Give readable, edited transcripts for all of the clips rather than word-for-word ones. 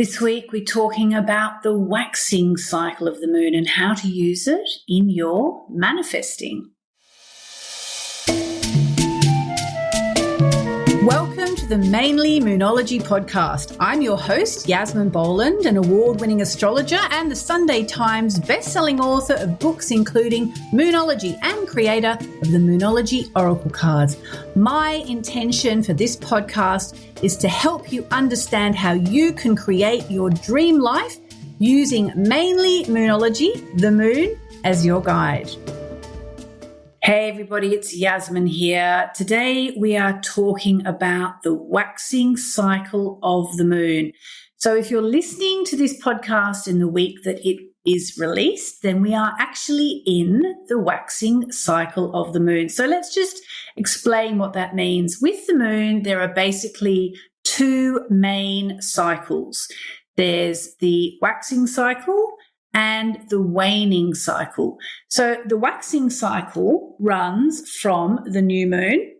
This week we're talking about the waxing cycle of the moon and how to use it in your manifesting. Welcome to the Mainly Moonology podcast. I'm your host, Yasmin, an award-winning astrologer and the Sunday Times best-selling author of books including Moonology and creator of the Moonology Oracle cards. My intention for this podcast is to help you understand how you can create your dream life using mainly Moonology, the moon, as your guide. Hey everybody, it's Yasmin here. Today we are talking about the waxing cycle of the moon. So if you're listening to this podcast in the week that it is released, then we are actually in the waxing cycle of the moon. So let's just explain what that means. With the moon, there are basically two main cycles. There's the waxing cycle and the waning cycle. So the waxing cycle runs from the new moon,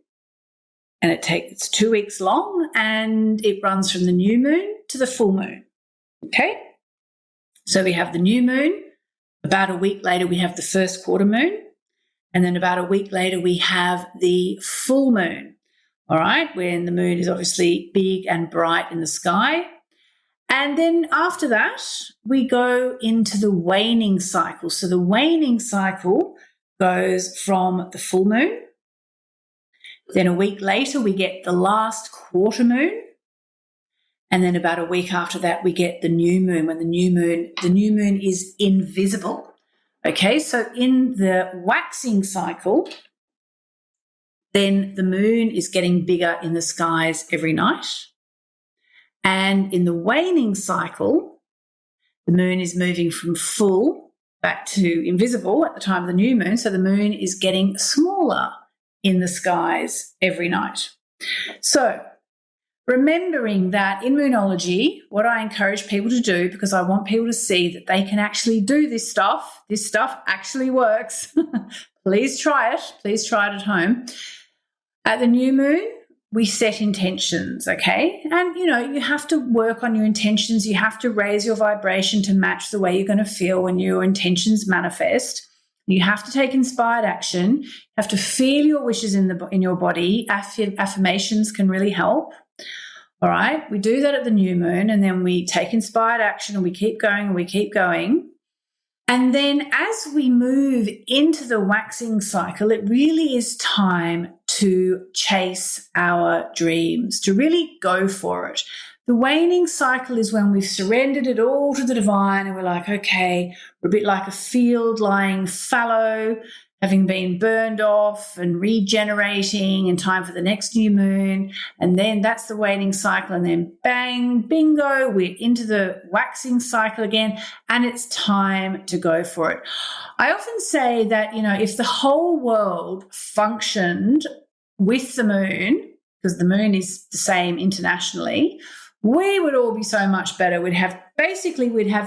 and it's 2 weeks long, and it runs from the new moon to the full moon. Okay? So we have the new moon. About a week later, we have the first quarter moon. And then about a week later, we have the full moon. All right? When the moon is obviously big and bright in the sky. And then after that, we go into the waning cycle. So the waning cycle goes from the full moon. Then a week later, we get the last quarter moon. And then about a week after that, we get the new moon, when the new moon is invisible. Okay, so in the waxing cycle, then the moon is getting bigger in the skies every night. And in the waning cycle, the moon is moving from full back to invisible at the time of the new moon. So the moon is getting smaller in the skies every night. So remembering that in Moonology, what I encourage people to do, because I want people to see that they can actually do this stuff actually works. Please try it. Please try it at home. At the new moon, we set intentions, okay? And, you have to work on your intentions. You have to raise your vibration to match the way you're going to feel when your intentions manifest. You have to take inspired action. You have to feel your wishes in your body. Affirmations can really help, all right? We do that at the new moon, and then we take inspired action, and we keep going, and we keep going. And then as we move into the waxing cycle, it really is time to chase our dreams, to really go for it. The waning cycle is when we've surrendered it all to the divine and we're like, okay, we're a bit like a field lying fallow, having been burned off and regenerating in time for the next new moon. And then that's the waning cycle. And then bang, bingo, we're into the waxing cycle again. And it's time to go for it. I often say that, if the whole world functioned with the moon, because the moon is the same internationally, we would all be so much better. We'd have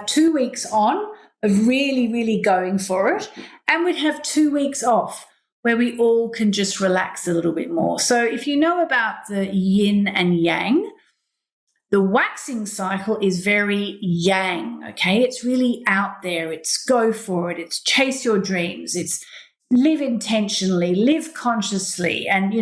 2 weeks on of really, really going for it. And we'd have 2 weeks off where we all can just relax a little bit more. So if you know about the yin and yang, the waxing cycle is very yang, okay? It's really out there. It's go for it. It's chase your dreams. It's live intentionally, live consciously. And,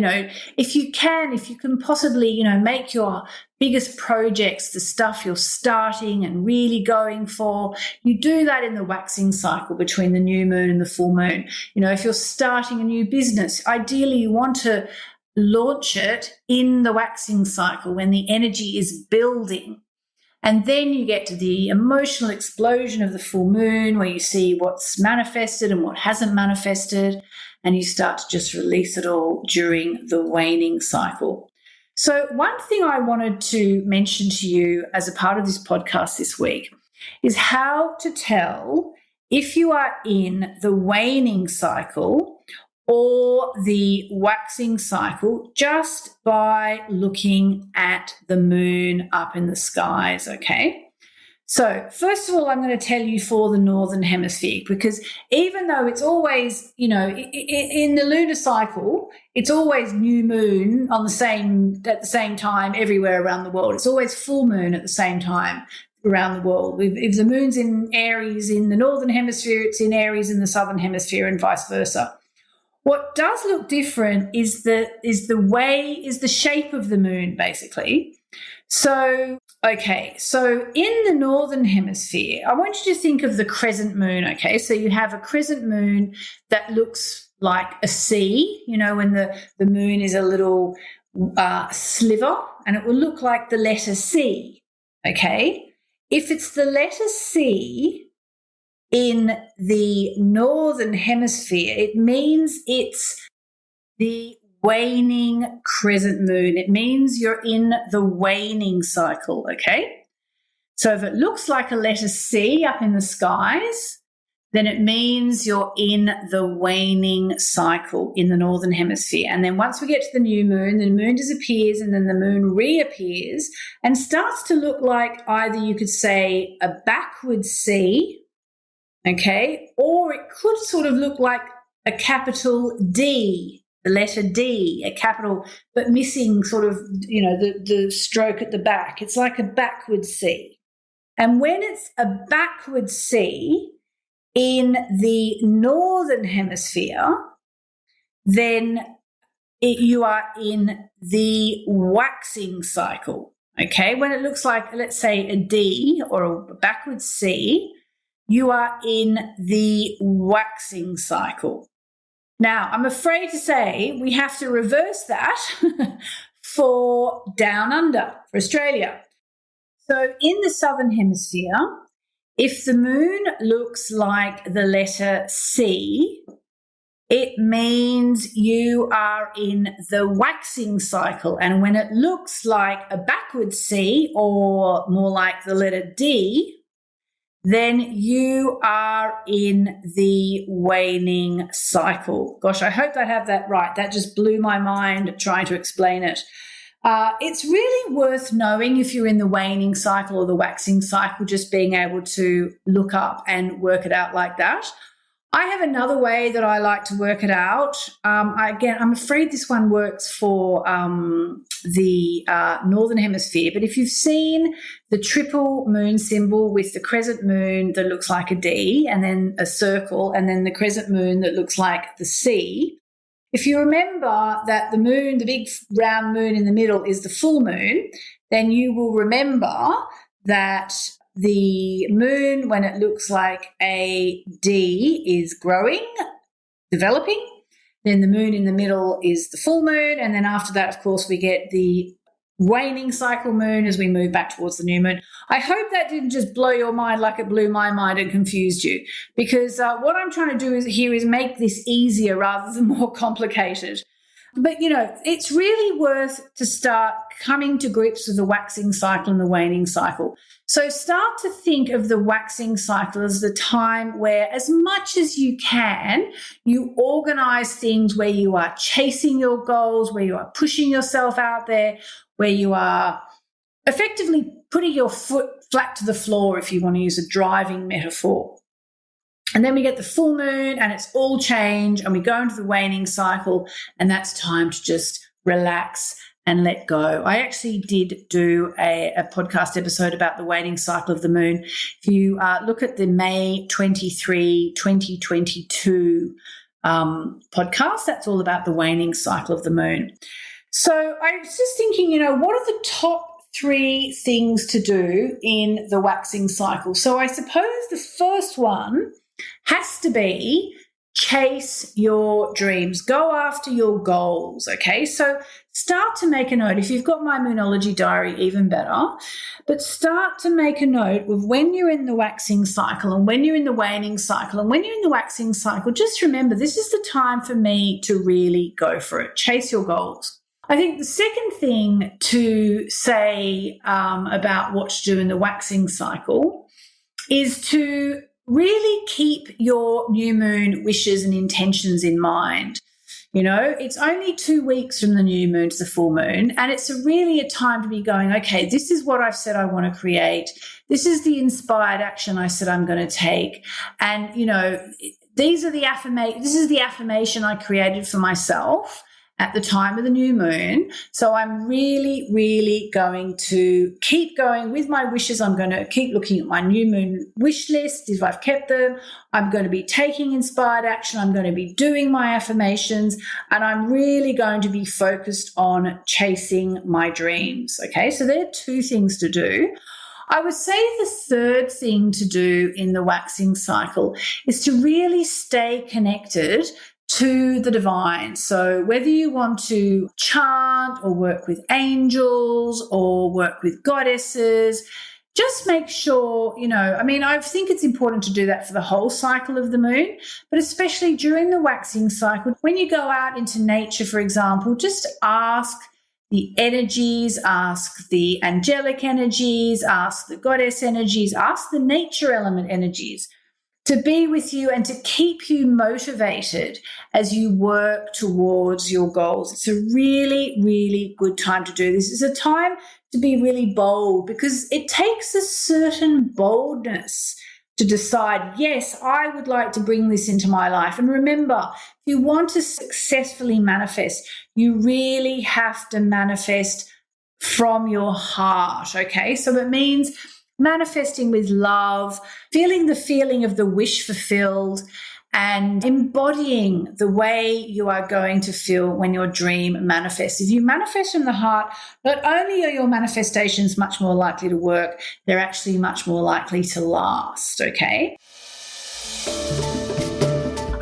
if you can possibly, make your biggest projects, the stuff you're starting and really going for, you do that in the waxing cycle between the new moon and the full moon. If you're starting a new business, ideally you want to launch it in the waxing cycle when the energy is building. And then you get to the emotional explosion of the full moon where you see what's manifested and what hasn't manifested, and you start to just release it all during the waning cycle. So one thing I wanted to mention to you as a part of this podcast this week is how to tell if you are in the waning cycle or the waxing cycle just by looking at the moon up in the skies, okay? So first of all, I'm going to tell you for the Northern Hemisphere, because even though it's always, in the lunar cycle, it's always new moon at the same time everywhere around the world. It's always full moon at the same time. around the world. If the moon's in Aries in the northern hemisphere, it's in Aries in the southern hemisphere, and vice versa. What does look different is the shape of the moon, basically. So in the northern hemisphere, I want you to think of the crescent moon, okay? So you have a crescent moon that looks like a C, when the moon is a little sliver, and it will look like the letter C, okay? If it's the letter C in the northern hemisphere, it means it's the waning crescent moon. It means you're in the waning cycle, okay? So if it looks like a letter C up in the skies, then it means you're in the waning cycle in the northern hemisphere. And then once we get to the new moon, the moon disappears and then the moon reappears and starts to look like either you could say a backward C, okay, or it could sort of look like a capital D, the letter D, a capital, but missing sort of, the stroke at the back. It's like a backward C. And when it's a backward C in the northern hemisphere, then you are in the waxing cycle, okay? When it looks like, let's say, a D or a backward C, you are in the waxing cycle. Now, I'm afraid to say we have to reverse that for down under, for Australia. So in the southern hemisphere, if the moon looks like the letter C, it means you are in the waxing cycle. And when it looks like a backward C or more like the letter D, then you are in the waning cycle. Gosh, I hope I have that right. That just blew my mind trying to explain it. It's really worth knowing if you're in the waning cycle or the waxing cycle, just being able to look up and work it out like that. I have another way that I like to work it out. I'm afraid this one works for the northern hemisphere, but if you've seen the triple moon symbol with the crescent moon that looks like a D and then a circle and then the crescent moon that looks like the C, if you remember that the moon, the big round moon in the middle is the full moon, then you will remember that the moon, when it looks like a D, is growing, developing. Then the moon in the middle is the full moon. And then after that, of course, we get the waning cycle moon as we move back towards the new moon. I hope that didn't just blow your mind like it blew my mind and confused you, because what I'm trying to do is make this easier rather than more complicated. But, it's really worth to start coming to grips with the waxing cycle and the waning cycle. So start to think of the waxing cycle as the time where, as much as you can, you organize things where you are chasing your goals, where you are pushing yourself out there, where you are effectively putting your foot flat to the floor, if you want to use a driving metaphor. And then we get the full moon and it's all change and we go into the waning cycle, and that's time to just relax and let go. I actually did do a podcast episode about the waning cycle of the moon. If you look at the May 23, 2022 podcast, that's all about the waning cycle of the moon. So I was just thinking, what are the top 3 things to do in the waxing cycle? So I suppose the first one has to be chase your dreams. Go after your goals, okay? So start to make a note. If you've got my Moonology diary, even better. But start to make a note of when you're in the waxing cycle and when you're in the waning cycle. And when you're in the waxing cycle, just remember, this is the time for me to really go for it. Chase your goals. I think the second thing to say about what to do in the waxing cycle is to really keep your new moon wishes and intentions in mind. It's only 2 weeks from the new moon to the full moon, and it's really a time to be going, okay, this is what I've said I want to create. This is the inspired action I said I'm going to take. And, this is the affirmation I created for myself. at the time of the new moon. So I'm really, really going to keep going with my wishes. I'm going to keep looking at my new moon wish list if I've kept them. I'm going to be taking inspired action. I'm going to be doing my affirmations, and I'm really going to be focused on chasing my dreams. Okay, so there are two things to do. I would say the third thing to do in the waxing cycle is to really stay connected to the divine. So whether you want to chant or work with angels or work with goddesses, just make sure, I think it's important to do that for the whole cycle of the moon, but especially during the waxing cycle. When you go out into nature, for example, just ask the energies, ask the angelic energies, ask the goddess energies, ask the nature element energies to be with you and to keep you motivated as you work towards your goals. It's a really, really good time to do this. It's a time to be really bold because it takes a certain boldness to decide, yes, I would like to bring this into my life. And remember, if you want to successfully manifest, you really have to manifest from your heart, okay? So it means manifesting with love, feeling the feeling of the wish fulfilled, and embodying the way you are going to feel when your dream manifests. If you manifest from the heart, not only are your manifestations much more likely to work, they're actually much more likely to last, okay?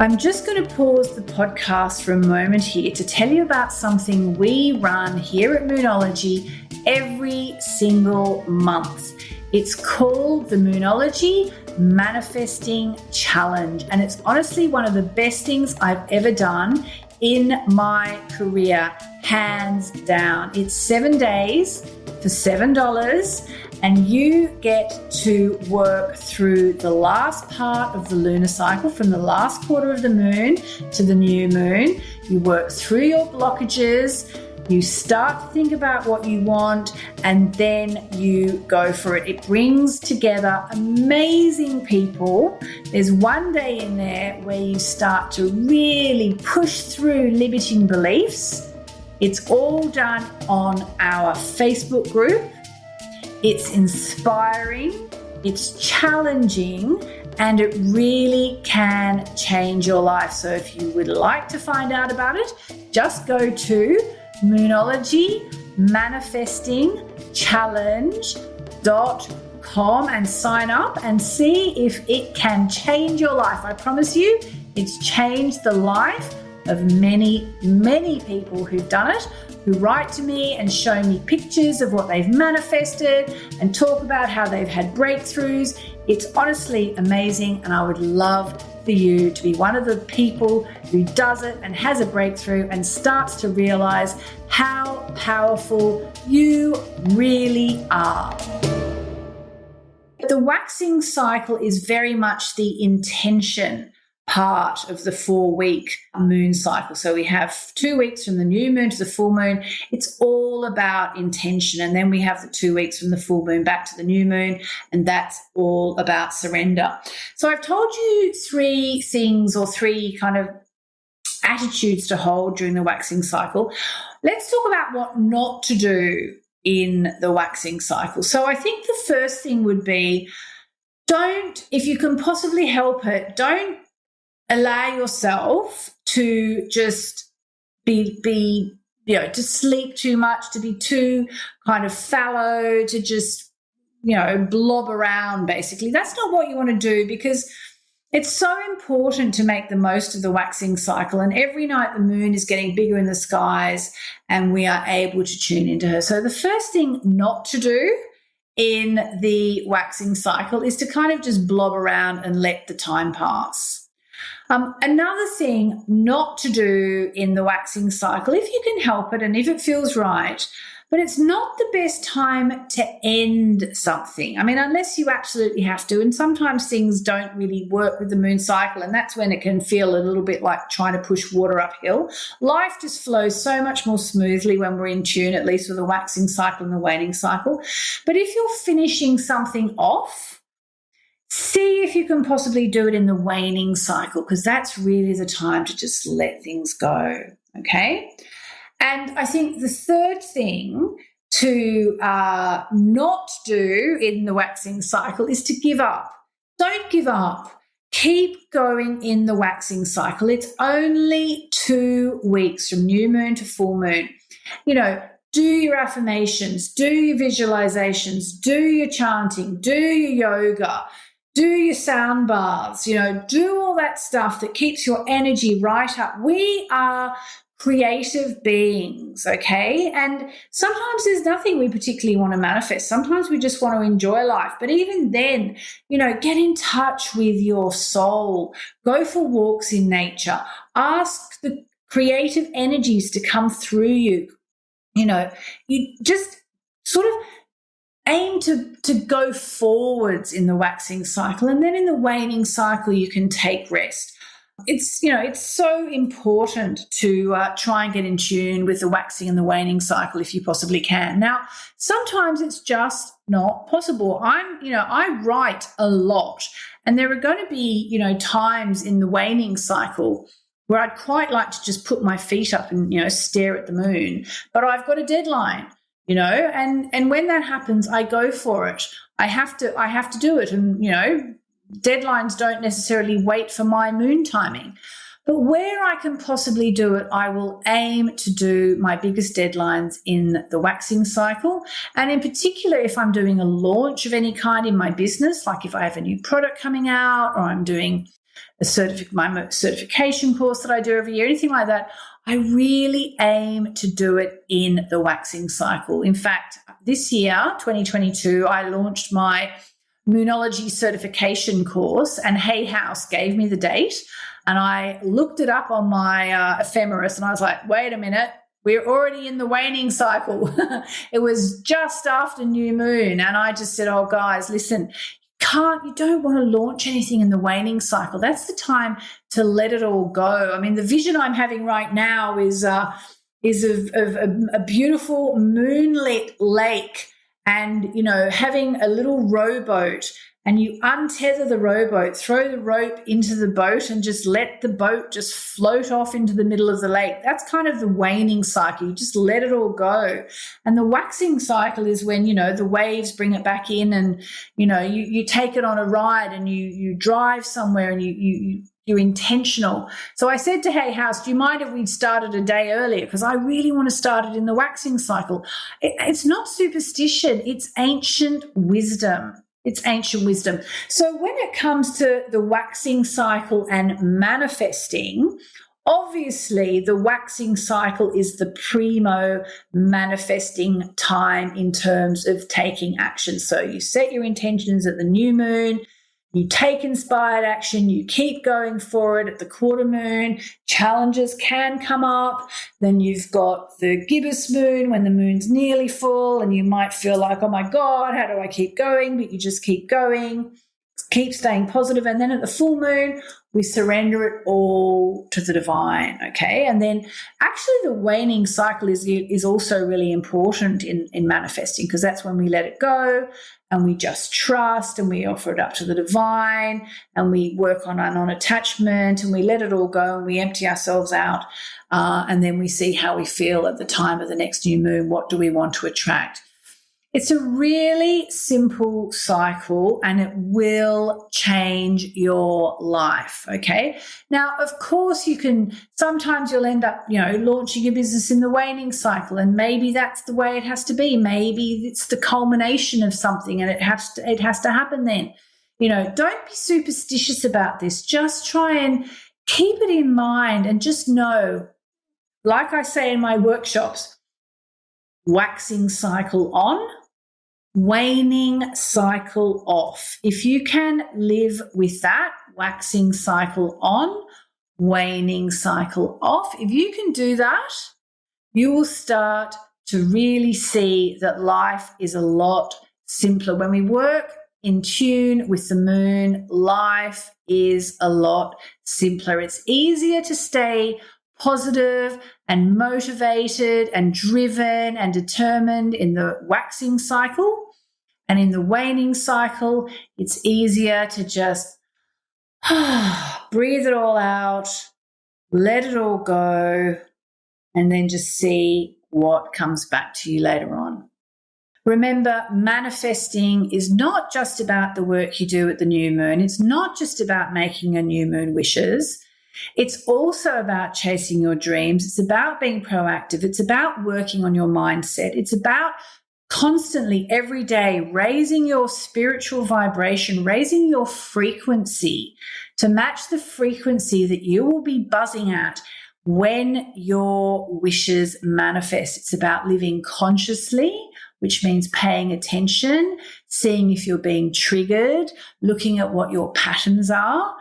I'm just going to pause the podcast for a moment here to tell you about something we run here at Moonology every single month. It's called the Moonology Manifesting Challenge, and it's honestly one of the best things I've ever done in my career, hands down. It's 7 days for $7, and you get to work through the last part of the lunar cycle, from the last quarter of the moon to the new moon. You work through your blockages. You start to think about what you want, and then you go for it. It brings together amazing people. There's one day in there where you start to really push through limiting beliefs. It's all done on our Facebook group. It's inspiring, it's challenging, and it really can change your life. So if you would like to find out about it, just go to Moonology Manifesting Challenge.com and sign up and see if it can change your life. I promise you, it's changed the life of many, many people who've done it, who write to me and show me pictures of what they've manifested and talk about how they've had breakthroughs. It's honestly amazing, and I would love for you to be one of the people who does it and has a breakthrough and starts to realize how powerful you really are. The waxing cycle is very much the intention part of the 4-week moon cycle. So we have 2 weeks from the new moon to the full moon. It's all about intention. And then we have the 2 weeks from the full moon back to the new moon, and that's all about surrender. So I've told you 3 things, or 3 kind of attitudes to hold during the waxing cycle. Let's talk about what not to do in the waxing cycle. So I think the first thing would be, if you can possibly help it, don't allow yourself to just to sleep too much, to be too kind of fallow, to just, blob around, basically. That's not what you want to do, because it's so important to make the most of the waxing cycle. And every night the moon is getting bigger in the skies and we are able to tune into her. So the first thing not to do in the waxing cycle is to kind of just blob around and let the time pass. Another thing not to do in the waxing cycle, if you can help it and if it feels right, but it's not the best time to end something. I mean, unless you absolutely have to, and sometimes things don't really work with the moon cycle, and that's when it can feel a little bit like trying to push water uphill. Life just flows so much more smoothly when we're in tune, at least with the waxing cycle and the waning cycle. But if you're finishing something off, see if you can possibly do it in the waning cycle, because that's really the time to just let things go, okay? And I think the third thing to not do in the waxing cycle is to give up. Don't give up. Keep going in the waxing cycle. It's only 2 weeks from new moon to full moon. Do your affirmations, do your visualizations, do your chanting, do your yoga, do your sound baths, do all that stuff that keeps your energy right up. We are creative beings, okay? And sometimes there's nothing we particularly want to manifest. Sometimes we just want to enjoy life. But even then, get in touch with your soul. Go for walks in nature. Ask the creative energies to come through you. You just sort of aim to go forwards in the waxing cycle. And then in the waning cycle, you can take rest. It's so important to try and get in tune with the waxing and the waning cycle if you possibly can. Now, sometimes it's just not possible. I write a lot, and there are going to be, times in the waning cycle where I'd quite like to just put my feet up and, stare at the moon, but I've got a deadline, and when that happens, I go for it. I have to do it. And, deadlines don't necessarily wait for my moon timing. But where I can possibly do it, I will aim to do my biggest deadlines in the waxing cycle. And in particular, if I'm doing a launch of any kind in my business, like if I have a new product coming out, or I'm doing my certification course that I do every year, anything like that, I really aim to do it in the waxing cycle. In fact, this year, 2022, I launched my Moonology certification course, and Hay House gave me the date, and I looked it up on my ephemeris, and I was like, wait a minute, we're already in the waning cycle. It was just after new moon, and I just said, oh guys, listen, you don't want to launch anything in the waning cycle. That's the time to let it all go. I mean, the vision I'm having right now is of a beautiful moonlit lake, and, having a little rowboat, and you untether the rowboat, throw the rope into the boat, and just let the boat just float off into the middle of the lake. That's kind of the waning cycle. You just let it all go. And the waxing cycle is when, the waves bring it back in, and, you take it on a ride, and you drive somewhere, and you're intentional. So I said to Hay House, do you mind if we started a day earlier? Because I really want to start it in the waxing cycle. It's not superstition. It's ancient wisdom. It's ancient wisdom. So when it comes to the waxing cycle and manifesting, obviously the waxing cycle is the primo manifesting time in terms of taking action. So you set your intentions at the new moon, you take inspired action, you keep going for it at the quarter moon. Challenges can come up. Then you've got the gibbous moon when the moon's nearly full, and you might feel like, oh my God, how do I keep going? But you just keep going, keep staying positive. And then at the full moon, we surrender it all to the divine, okay? And then actually the waning cycle is also really important in manifesting, because that's when we let it go, and we just trust, and we offer it up to the divine, and we work on our non-attachment, and we let it all go, and we empty ourselves out, and then we see how we feel at the time of the next new moon. What do we want to attract? It's a really simple cycle, and it will change your life, okay? Now, of course, sometimes you'll end up, launching your business in the waning cycle, and maybe that's the way it has to be. Maybe it's the culmination of something, and it has to happen then. Don't be superstitious about this. Just try and keep it in mind, and just know, like I say in my workshops, waxing cycle on, waning cycle off. If you can live with that, waxing cycle on, waning cycle off, if you can do that, you will start to really see that life is a lot simpler. When we work in tune with the moon, life is a lot simpler. It's easier to stay positive and motivated and driven and determined in the waxing cycle. And in the waning cycle, it's easier to just breathe it all out, let it all go, and then just see what comes back to you later on. Remember, manifesting is not just about the work you do at the new moon. It's not just about making a new moon wishes. It's also about chasing your dreams. It's about being proactive. It's about working on your mindset. It's about constantly, every day, raising your spiritual vibration, raising your frequency to match the frequency that you will be buzzing at when your wishes manifest. It's about living consciously, which means paying attention, seeing if you're being triggered, looking at what your patterns are.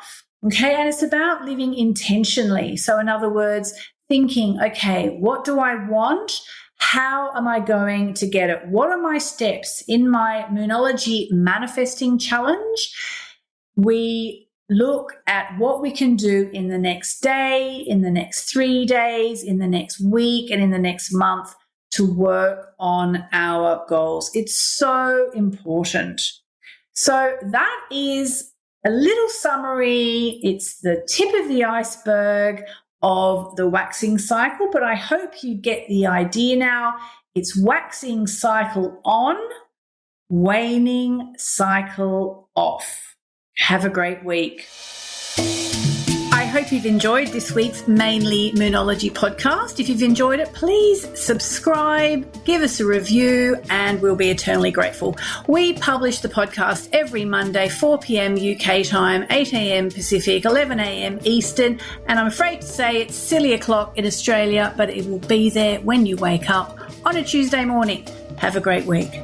Okay, and it's about living intentionally. So in other words, thinking, okay, what do I want? How am I going to get it? What are my steps? In my Moonology Manifesting Challenge, we look at what we can do in the next day, in the next 3 days, in the next week, and in the next month to work on our goals. It's so important. So that is a little summary. It's the tip of the iceberg of the waxing cycle, but I hope you get the idea now. It's waxing cycle on, waning cycle off. Have a great week. I hope you've enjoyed this week's Mainly Moonology podcast. If you've enjoyed it, please subscribe, give us a review, and we'll be eternally grateful. We publish the podcast every Monday, 4 p.m. UK time, 8 a.m. Pacific, 11 a.m. Eastern, and I'm afraid to say it's silly o'clock in Australia, but it will be there when you wake up on a Tuesday morning. Have a great week.